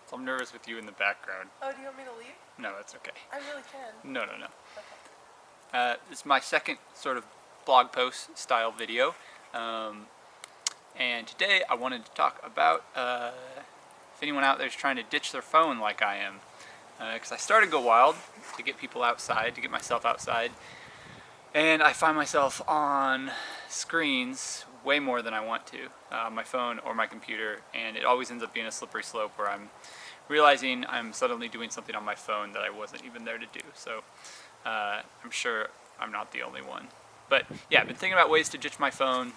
So I'm nervous with you in the background. Oh, do you want me to leave? No, that's okay. I really can. No. Okay. This is my second sort of blog post style video. And today I wanted to talk about if anyone out there is trying to ditch their phone like I am. Because I started Go Wild to get people outside, to get myself outside. And I find myself on screens way more than I want to, my phone or my computer, and it always ends up being a slippery slope where I'm realizing I'm suddenly doing something on my phone that I wasn't even there to do. So I'm sure I'm not the only one. But yeah, I've been thinking about ways to ditch my phone.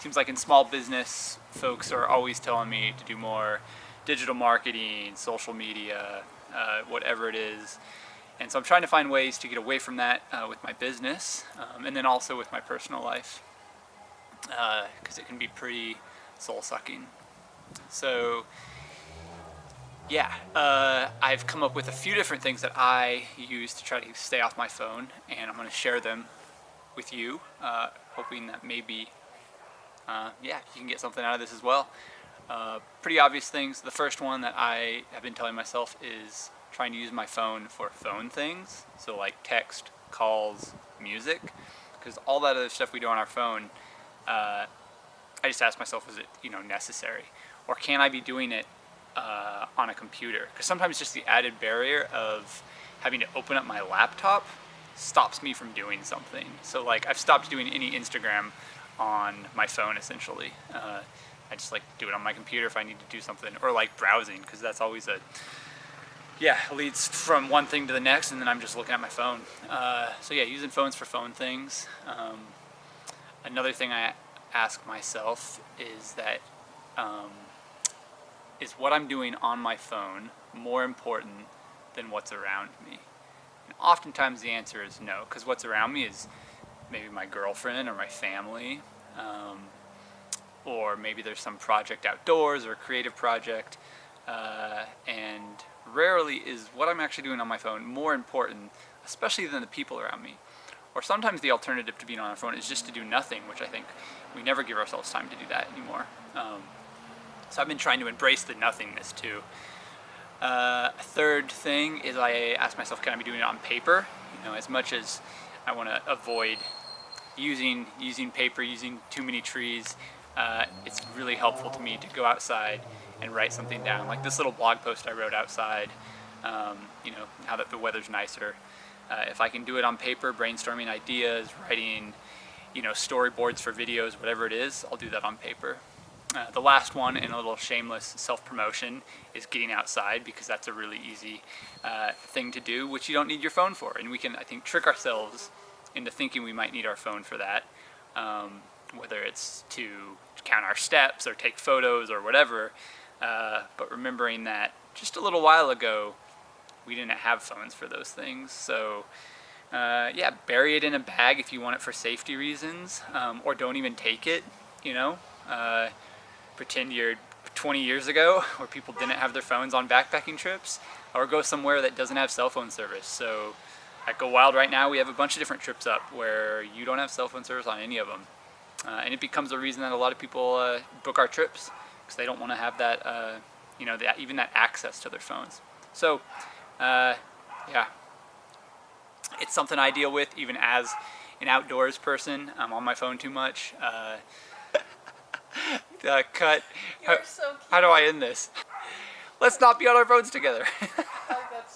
Seems like in small business, folks are always telling me to do more digital marketing, social media, whatever it is. And so I'm trying to find ways to get away from that with my business, and then also with my personal life, because it can be pretty soul-sucking. So yeah, I've come up with a few different things that I use to try to stay off my phone, and I'm going to share them with you, hoping that maybe you can get something out of this as well. Pretty obvious things. The first one that I have been telling myself is trying to use my phone for phone things, so like text, calls, music, because all that other stuff we do on our phone, I just ask myself, is it necessary, or can I be doing it on a computer? Because sometimes just the added barrier of having to open up my laptop stops me from doing something. So like I've stopped doing any Instagram on my phone essentially. I just like do it on my computer if I need to do something, or like browsing, because that's always leads from one thing to the next, and then I'm just looking at my phone. So yeah, using phones for phone things. Another thing I ask myself is that, is what I'm doing on my phone more important than what's around me? And oftentimes the answer is no, because what's around me is maybe my girlfriend or my family, or maybe there's some project outdoors or a creative project, and rarely is what I'm actually doing on my phone more important, especially than the people around me. Or sometimes the alternative to being on our phone is just to do nothing, which I think we never give ourselves time to do that anymore. So I've been trying to embrace the nothingness too. A third thing is I ask myself, can I be doing it on paper? As much as I want to avoid using paper, using too many trees, it's really helpful to me to go outside and write something down. Like this little blog post I wrote outside, now that the weather's nicer. If I can do it on paper, brainstorming ideas, writing, storyboards for videos, whatever it is, I'll do that on paper. The last one, and a little shameless self-promotion, is getting outside, because that's a really easy thing to do, which you don't need your phone for. And we can, I think, trick ourselves into thinking we might need our phone for that, whether it's to count our steps or take photos or whatever. But remembering that just a little while ago, we didn't have phones for those things. So bury it in a bag if you want it for safety reasons, or don't even take it, pretend you're 20 years ago where people didn't have their phones on backpacking trips, or go somewhere that doesn't have cell phone service. So at Go Wild right now, we have a bunch of different trips up where you don't have cell phone service on any of them. And it becomes a reason that a lot of people book our trips, because they don't want to have that, even that access to their phones. So, it's something I deal with even as an outdoors person. I'm on my phone too much. Cut. You're so cute. How do I end this? Let's not be on our phones together.